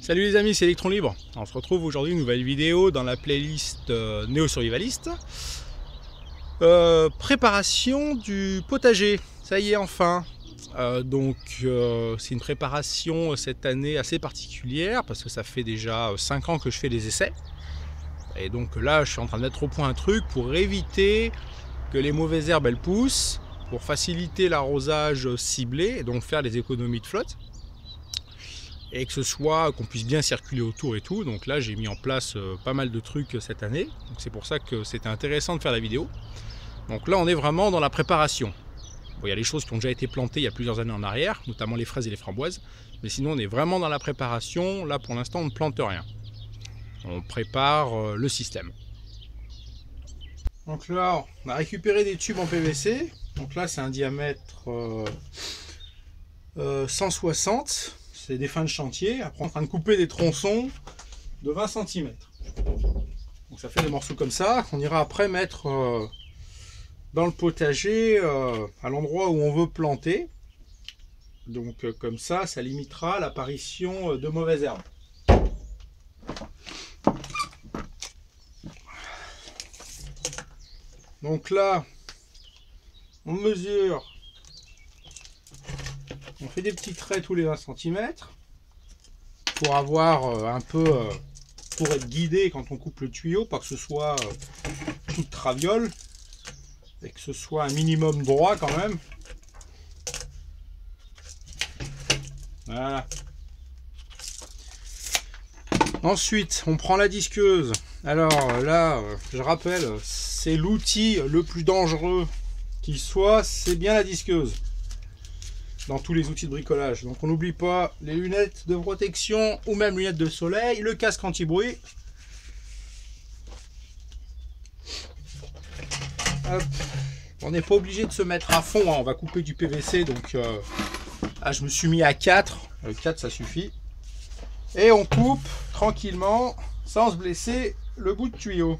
Salut les amis, c'est Electron Libre. On se retrouve aujourd'hui une nouvelle vidéo dans la playlist Néo-Survivaliste. Préparation du potager, ça y est enfin. C'est une préparation cette année assez particulière parce que ça fait déjà 5 ans que je fais des essais. Et donc là je suis en train de mettre au point un truc pour éviter que les mauvaises herbes elles poussent, pour faciliter l'arrosage ciblé et donc faire des économies de flotte. Et que ce soit qu'on puisse bien circuler autour et tout. Donc là j'ai mis en place pas mal de trucs cette année, donc c'est pour ça que c'était intéressant de faire la vidéo. Donc là on est vraiment dans la préparation. Bon, il y a les choses qui ont déjà été plantées il y a plusieurs années en arrière, notamment les fraises et les framboises, mais sinon on est vraiment dans la préparation. Là pour l'instant on ne plante rien, on prépare le système. Donc là on a récupéré des tubes en PVC. Donc là c'est un diamètre 160. C'est des fins de chantier. Après, on est en train de couper des tronçons de 20 cm. Donc ça fait des morceaux comme ça qu'on ira après mettre dans le potager à l'endroit où on veut planter. Donc comme ça limitera l'apparition de mauvaises herbes. Donc là, on mesure. On fait des petits traits tous les 20 cm pour avoir un peu, pour être guidé quand on coupe le tuyau, pas que ce soit tout de traviole et que ce soit un minimum droit quand même. Voilà. Ensuite, on prend la disqueuse. Alors là, je rappelle, c'est l'outil le plus dangereux qu'il soit, c'est bien la disqueuse. Dans tous les outils de bricolage. Donc on n'oublie pas les lunettes de protection ou même lunettes de soleil, le casque anti-bruit. On n'est pas obligé de se mettre à fond, hein. On va couper du PVC, donc je me suis mis à 4. 4 ça suffit. Et on coupe tranquillement, sans se blesser, le bout de tuyau.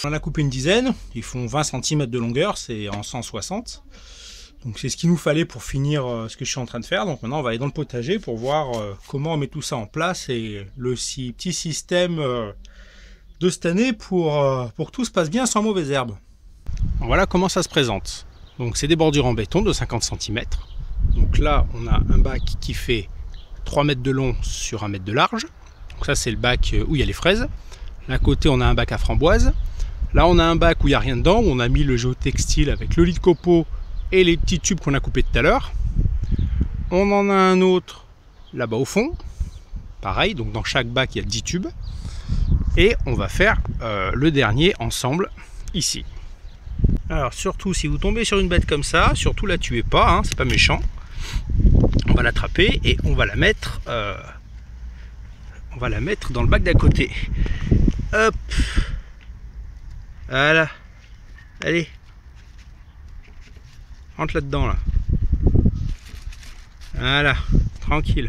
On en a coupé une dizaine, ils font 20 cm de longueur, c'est en 160. Donc c'est ce qu'il nous fallait pour finir ce que je suis en train de faire. Donc maintenant on va aller dans le potager pour voir comment on met tout ça en place et le petit système de cette année pour que tout se passe bien sans mauvaises herbes. Voilà comment ça se présente. Donc c'est des bordures en béton de 50 cm. Donc là on a un bac qui fait 3 mètres de long sur 1 mètre de large. Donc ça c'est le bac où il y a les fraises. D'un côté on a un bac à framboises. Là on a un bac où il n'y a rien dedans, où on a mis le géotextile avec le lit de copeaux et les petits tubes qu'on a coupés tout à l'heure. On en a un autre là-bas au fond, pareil, donc dans chaque bac il y a 10 tubes. Et on va faire le dernier ensemble ici. Alors surtout si vous tombez sur une bête comme ça, surtout la tuez pas, hein, c'est pas méchant. On va l'attraper et on va la mettre dans le bac d'à côté. Hop, voilà, allez, Rentre là-dedans là. Voilà, tranquille.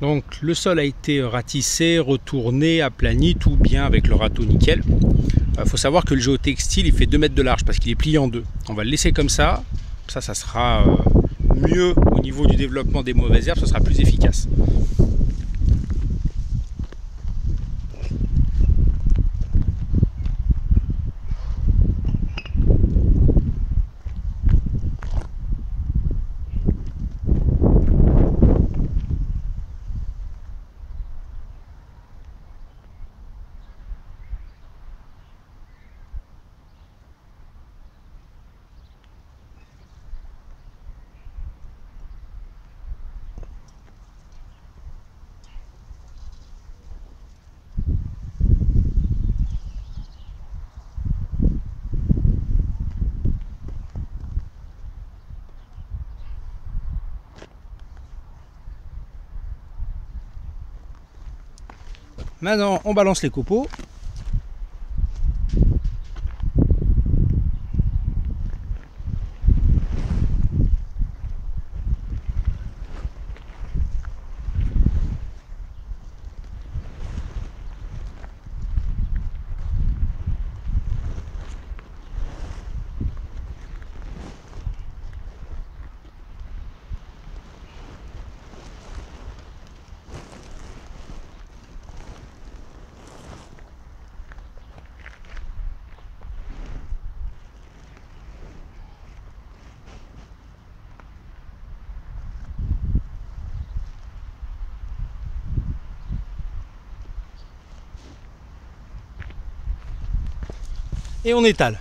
Donc le sol a été ratissé, retourné, aplani, tout bien avec le râteau nickel. Il faut savoir que le géotextile il fait 2 mètres de large parce qu'il est plié en deux. On va le laisser comme ça. Ça sera mieux au niveau du développement des mauvaises herbes, ça sera plus efficace. Maintenant, on balance les copeaux. Et on étale.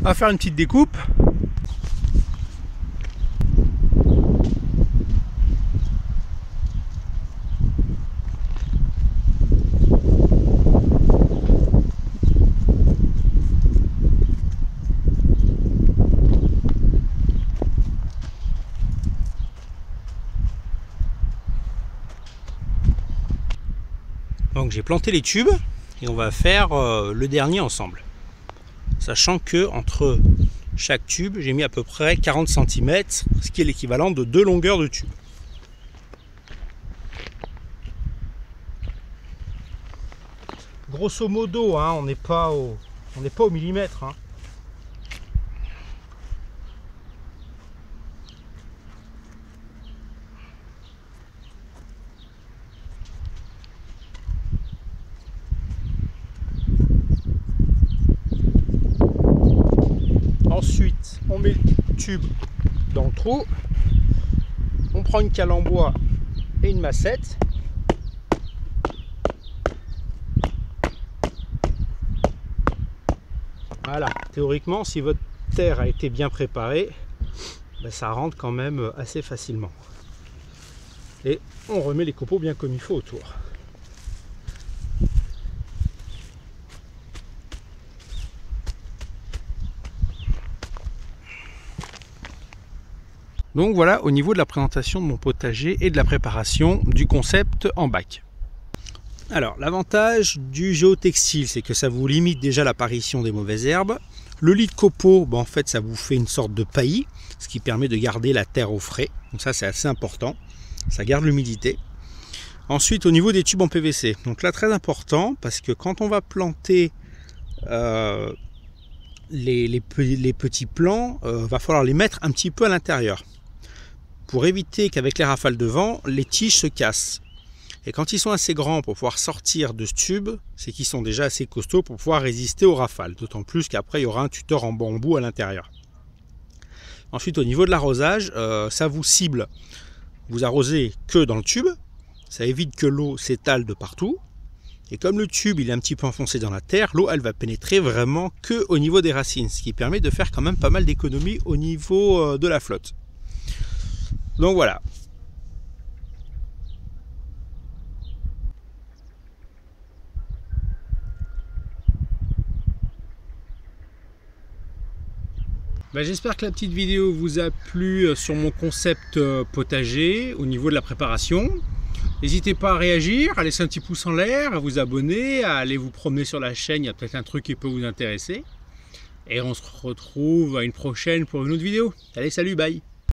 On va faire une petite découpe. Donc j'ai planté les tubes et on va faire le dernier ensemble. Sachant que entre chaque tube, j'ai mis à peu près 40 cm, ce qui est l'équivalent de 2 longueurs de tube. Grosso modo, hein, on n'est pas au On n'est pas au millimètre, hein. Ensuite, on met le tube dans le trou. On prend une cale en bois et une massette. Voilà, théoriquement, si votre terre a été bien préparée, ben ça rentre quand même assez facilement. Et on remet les copeaux bien comme il faut autour. Donc voilà au niveau de la présentation de mon potager et de la préparation du concept en bac. Alors l'avantage du géotextile, c'est que ça vous limite déjà l'apparition des mauvaises herbes. Le lit de copeaux, en fait ça vous fait une sorte de paillis, ce qui permet de garder la terre au frais. Donc ça c'est assez important, ça garde l'humidité. Ensuite au niveau des tubes en PVC, donc là très important parce que quand on va planter les petits plants, va falloir les mettre un petit peu à l'intérieur pour éviter qu'avec les rafales de vent, les tiges se cassent. Et quand ils sont assez grands pour pouvoir sortir de ce tube, c'est qu'ils sont déjà assez costauds pour pouvoir résister aux rafales. D'autant plus qu'après, il y aura un tuteur en bambou à l'intérieur. Ensuite, au niveau de l'arrosage, ça vous cible. Vous arrosez que dans le tube. Ça évite que l'eau s'étale de partout. Et comme le tube il est un petit peu enfoncé dans la terre, l'eau elle va pénétrer vraiment que au niveau des racines. Ce qui permet de faire quand même pas mal d'économies au niveau de la flotte. Donc voilà. J'espère que la petite vidéo vous a plu sur mon concept potager au niveau de la préparation. N'hésitez pas à réagir, à laisser un petit pouce en l'air, à vous abonner, à aller vous promener sur la chaîne, il y a peut-être un truc qui peut vous intéresser. Et on se retrouve à une prochaine pour une autre vidéo. Allez, salut, bye!